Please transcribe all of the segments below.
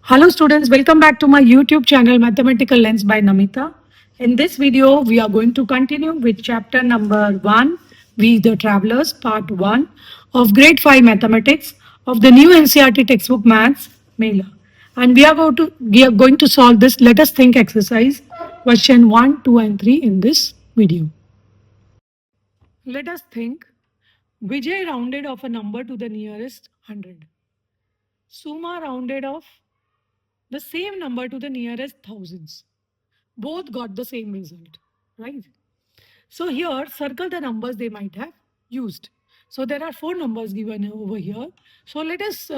Hello students, welcome back to my YouTube channel Mathematical Lens by Namita. In this video, we are going to continue with chapter number 1, We the Travelers, part 1 of grade 5 mathematics of the new NCERT textbook Maths, Mela. And we are going to solve this let us think exercise question 1, 2 and 3 in this video. Let us think. Vijay rounded off a number to the nearest 100. Suma rounded off the same number to the nearest thousands. Both got the same result, right? So here, circle the numbers they might have used. So there are four numbers given over here. So let us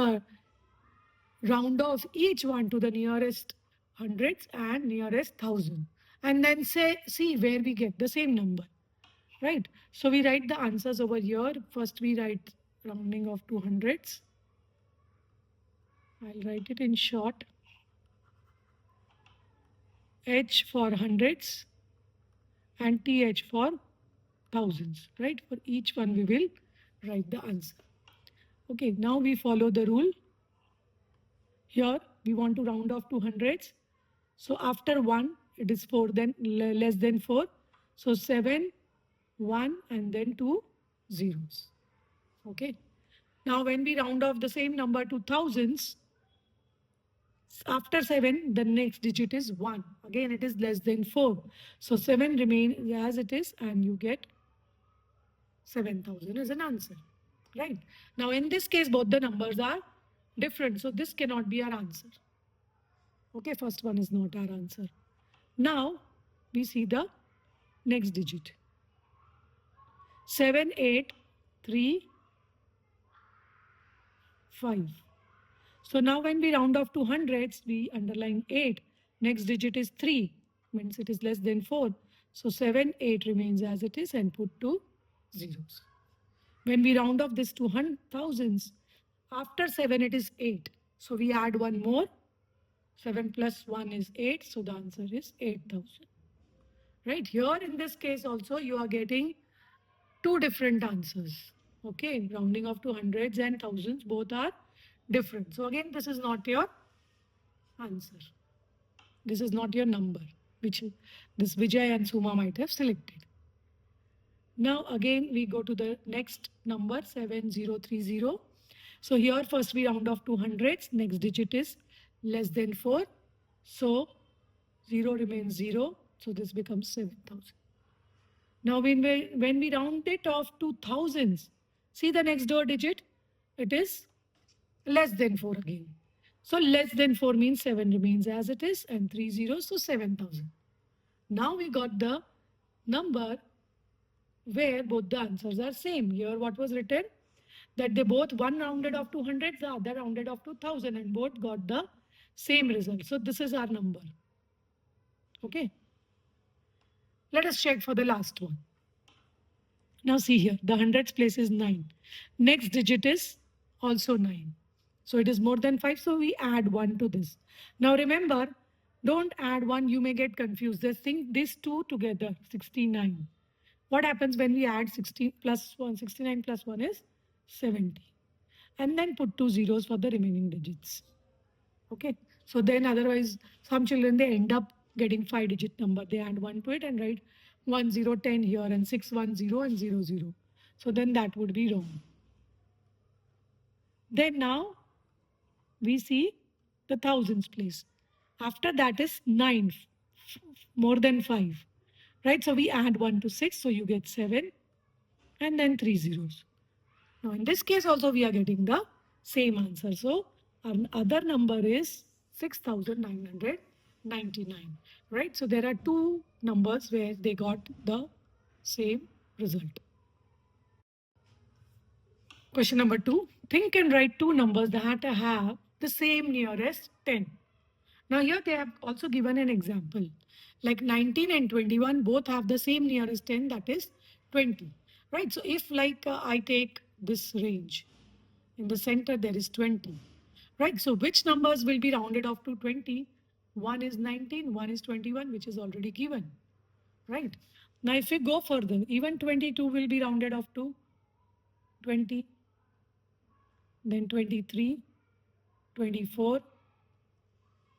round off each one to the nearest hundreds and nearest thousand. And then see where we get the same number, right? So we write the answers over here. First we write rounding of to hundreds. I'll write it in short. H for hundreds and TH for thousands, right? For each one we will write the answer. Okay, now we follow the rule. Here we want to round off to hundreds. So after 1, it is 4, then less than 4. So 7, 1 and then 2 zeros. Okay. Now when we round off the same number to thousands, after 7, the next digit is 1. Again, it is less than 4. So 7 remains as it is and you get 7,000 as an answer. Right. Now in this case, both the numbers are different. So this cannot be our answer. Okay, first one is not our answer. Now we see the next digit. 7, 8, 3, 5. So now when we round off to hundreds, we underline 8. Next digit is 3, means it is less than 4. So 7, 8 remains as it is and put 2 zeros. When we round off this to thousands, after 7 it is 8. So we add one more. 7 plus 1 is 8. So the answer is 8,000. Right here in this case also you are getting two different answers. Okay, rounding off to hundreds and thousands both are different. So again this is not your answer. This is not your number which this Vijay and Suma might have selected. Now again we go to the next number 7030. So here first we round off to hundreds. Next digit is less than 4. So 0 remains 0. So this becomes 7,000. Now when we round it off to thousands, see the next door digit? It is less than 4 again. So less than 4 means 7 remains as it is and 3 zeros, so 7,000. Now we got the number where both the answers are same. Here what was written? That they both, one rounded off to hundreds, the other rounded off to 1,000 and both got the same result. So this is our number. Okay. Let us check for the last one. Now see here, the hundreds place is 9. Next digit is also 9. So it is more than 5, so we add 1 to this. Now remember, don't add 1, you may get confused. Just think these two together, 69. What happens when we add 60 plus 1? 69 plus 1 is 70. And then put 2 zeros for the remaining digits. Okay. So then otherwise, some children, they end up getting 5-digit number. They add 1 to it and write 1, 0, 10 here and 6, 1, 0 and 0, 0. So then that would be wrong. Then now we see the thousands place. After that is 9, more than 5. Right? So we add 1 to 6. So you get 7 and then 3 zeros. Now in this case also we are getting the same answer. So our other number is 6,999. Right? So there are two numbers where they got the same result. Question number 2. Think and write two numbers that have the same nearest 10. Now here they have also given an example. Like 19 and 21 both have the same nearest 10, that is 20. Right? So if like I take this range, in the center there is 20. Right? So which numbers will be rounded off to 20? One is 19, one is 21, which is already given. Right? Now if we go further, even 22 will be rounded off to 20, then 23, 24,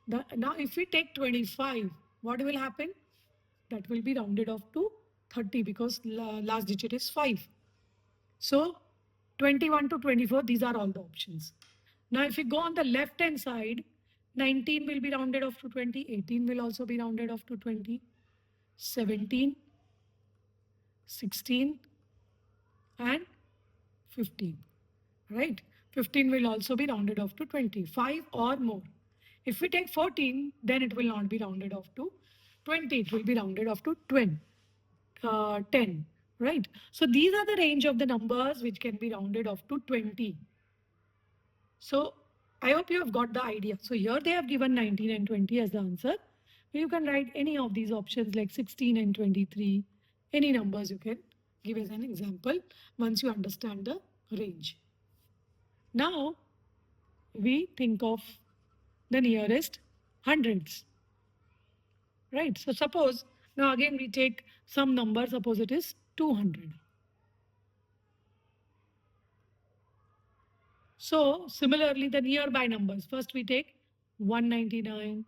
Now if we take 25, what will happen? That will be rounded off to 30 because last digit is 5. So 21 to 24, these are all the options. Now if we go on the left hand side, 19 will be rounded off to 20, 18 will also be rounded off to 20, 17, 16 and 15, right? 15 will also be rounded off to 25 or more. If we take 14, then it will not be rounded off to 20, it will be rounded off to 20. 10, right? So these are the range of the numbers which can be rounded off to 20. So I hope you have got the idea. So here they have given 19 and 20 as the answer. You can write any of these options like 16 and 23, any numbers you can give as an example once you understand the range. Now we think of the nearest hundreds, right? So suppose, now again we take some number, suppose it is 200. So similarly, the nearby numbers. First we take 199,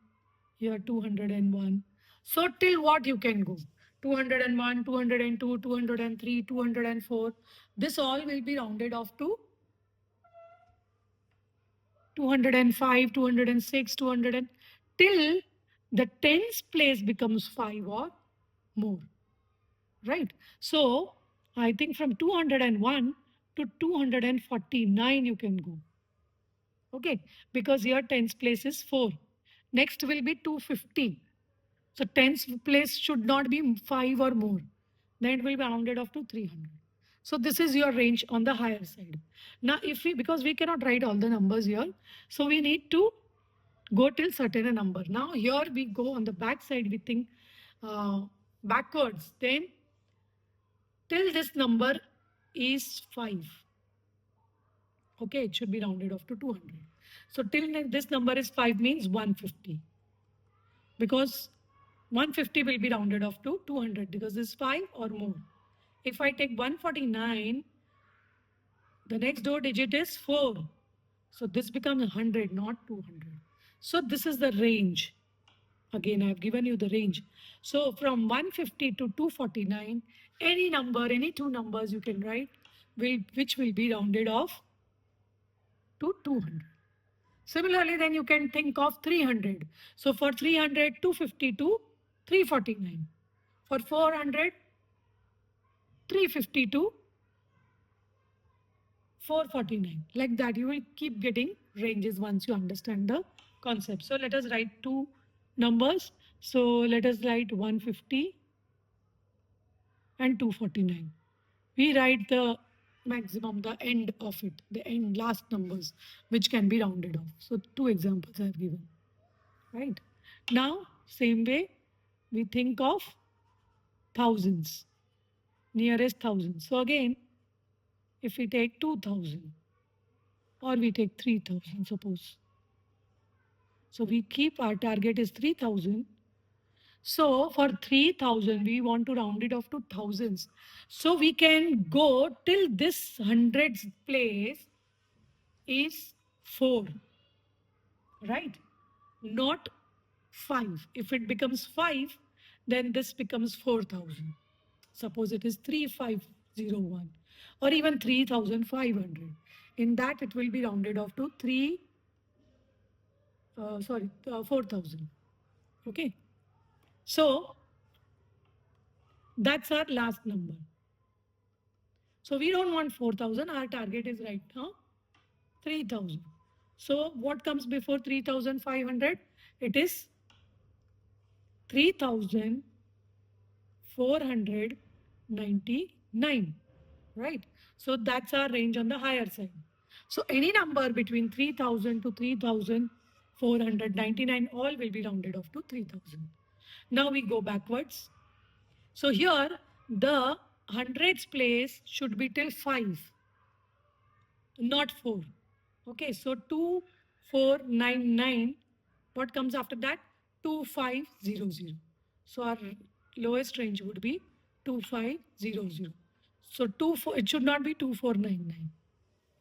here 201. So till what you can go? 201, 202, 203, 204. This all will be rounded off to 205, 206, 200 till the tens place becomes 5 or more. Right? So I think from 201 to 249 you can go. Okay, because here tens place is 4. Next will be 250. So tens place should not be 5 or more. Then it will be rounded off to 300. So this is your range on the higher side. Now if we, because we cannot write all the numbers here, so we need to go till certain number. Now here we go on the back side, we think backwards. Then till this number is 5. Okay, it should be rounded off to 200. So till this number is 5 means 150. Because 150 will be rounded off to 200 because this is 5 or more. If I take 149, the next door digit is 4. So this becomes 100, not 200. So this is the range. Again, I have given you the range. So from 150 to 249, any number, any two numbers you can write, which will be rounded off to 200. Similarly, then you can think of 300. So for 300, 250 to 349. For 400, 350 to 449. Like that, you will keep getting ranges once you understand the concept. So let us write two numbers. So let us write 150 and 249. We write the maximum, the end of it, the end last numbers, which can be rounded off. So two examples I have given. Right? Now, same way, we think of thousands, nearest thousands. So again, if we take 2000 or we take 3000, suppose. So we keep our target is 3000. So for 3000, we want to round it off to thousands. So we can go till this hundreds place is 4, right? Not 5. If it becomes 5, then this becomes 4000. Suppose it is 3501 or even 3500. In that, it will be rounded off to 4000. Okay. So that's our last number. So we don't want 4000. Our target is right now 3000. So what comes before 3500? It is 3499, right? So that's our range on the higher side. So any number between 3000 to 3499 all will be rounded off to 3000. Now we go backwards. So here the hundreds place should be till 5, not 4. Okay, so 2499. What comes after that? 2500. So our lowest range would be 2500. So it should not be 2499.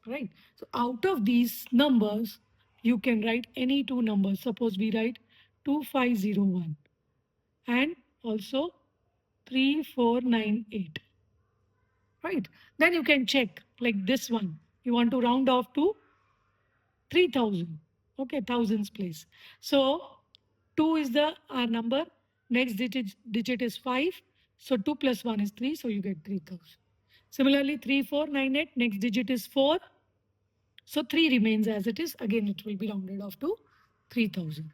Right? So out of these numbers, you can write any two numbers. Suppose we write 2501 and also 3498. Right? Then you can check like this one. You want to round off to 3000. Okay, thousands place. So 2 is the our number. Next digit is 5. So 2 plus 1 is 3. So you get 3000. Similarly, 3498. Next digit is 4. So 3 remains as it is. Again, it will be rounded off to 3000.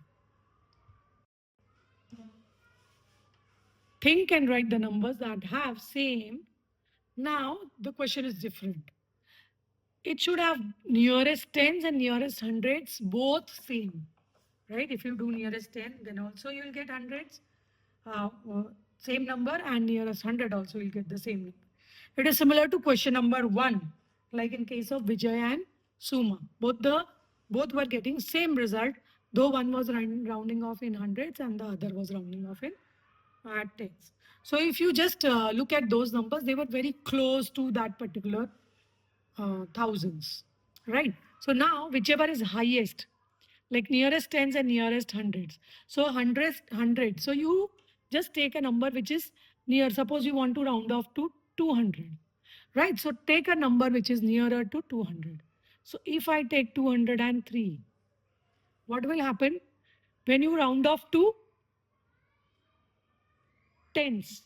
Think and write the numbers that have same. Now the question is different. It should have nearest tens and nearest hundreds both same, right? If you do nearest 10, then also you will get hundreds, same number, and nearest 100 also you'll get the same number. It is similar to question number 1, like in case of Vijay and Suma. Both were getting same result, though one was rounding off in hundreds and the other was rounding off in tens. So if you just look at those numbers, they were very close to that particular thousands, right? So now whichever is highest, like nearest tens and nearest hundreds. So hundred. So you just take a number which is near. Suppose you want to round off to 200, right? So take a number which is nearer to 200. So if I take 203, what will happen when you round off to tens?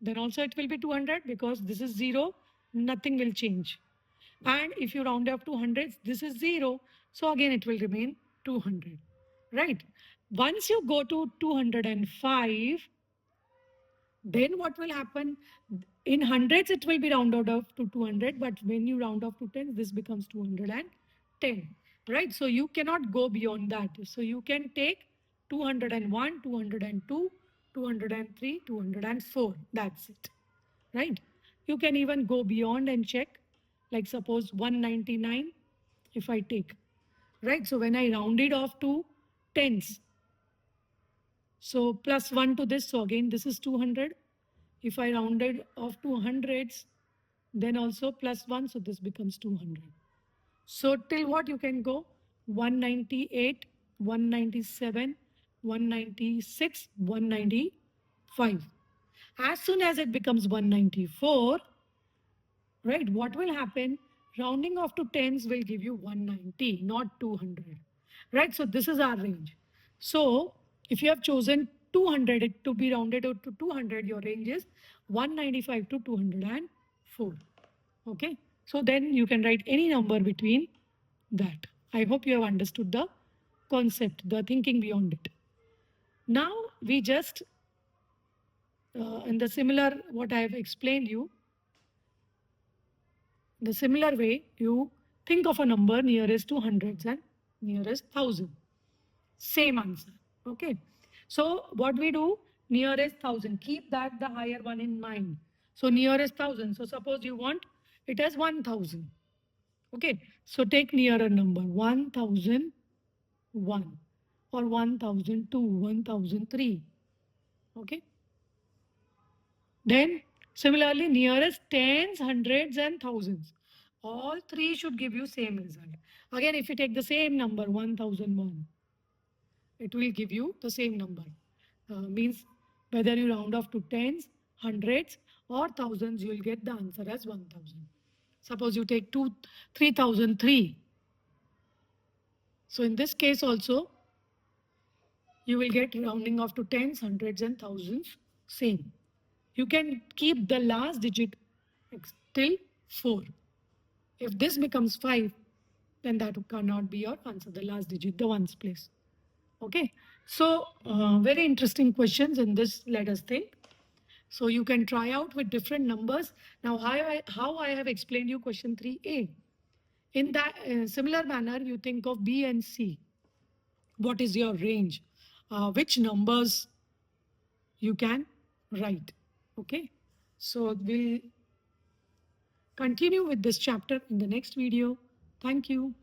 Then also it will be 200 because this is 0, nothing will change. And if you round up to hundreds, this is 0. So again, it will remain 200, right? Once you go to 205, then what will happen? In hundreds, it will be rounded off to 200. But when you round off to tens, this becomes 210, right? So you cannot go beyond that. So you can take 201, 202, 203, 204. That's it, right? You can even go beyond and check, like suppose 199 if I take, right? So when I round it off to tens, so plus 1 to this, so again this is 200. If I rounded off to hundreds, then also plus 1, so this becomes 200. So till what you can go? 198, 197, 196, 195. As soon as it becomes 194, right, what will happen? Rounding off to tens will give you 190, not 200, right? So this is our range. So if you have chosen 200 to be rounded out to 200, your range is 195 to 204. Okay, so then you can write any number between that. I hope you have understood the concept, the thinking beyond it. Now we just, in the similar what I have explained you, the similar way, you think of a number nearest to hundreds and nearest thousand. Same answer. Okay. So what we do, nearest thousand, keep that the higher one in mind. So nearest thousand. So suppose you want it as 1000. Okay. So take nearer number 1001 or 1002, 1003. Okay. Then similarly, nearest tens, hundreds, and thousands. All three should give you same result. Again, if you take the same number, 1001, it will give you the same number. Means whether you round off to tens, hundreds, or thousands, you will get the answer as 1000. Suppose you take 3003. So in this case also, you will get rounding off to tens, hundreds, and thousands, same. You can keep the last digit till 4. If this becomes 5, then that cannot be your answer, the last digit, the ones place. Okay. So very interesting questions in this, let us think. So you can try out with different numbers. Now how I have explained you question 3A. In that similar manner, you think of B and C. What is your range? Which numbers you can write? Okay. So we'll continue with this chapter in the next video. Thank you.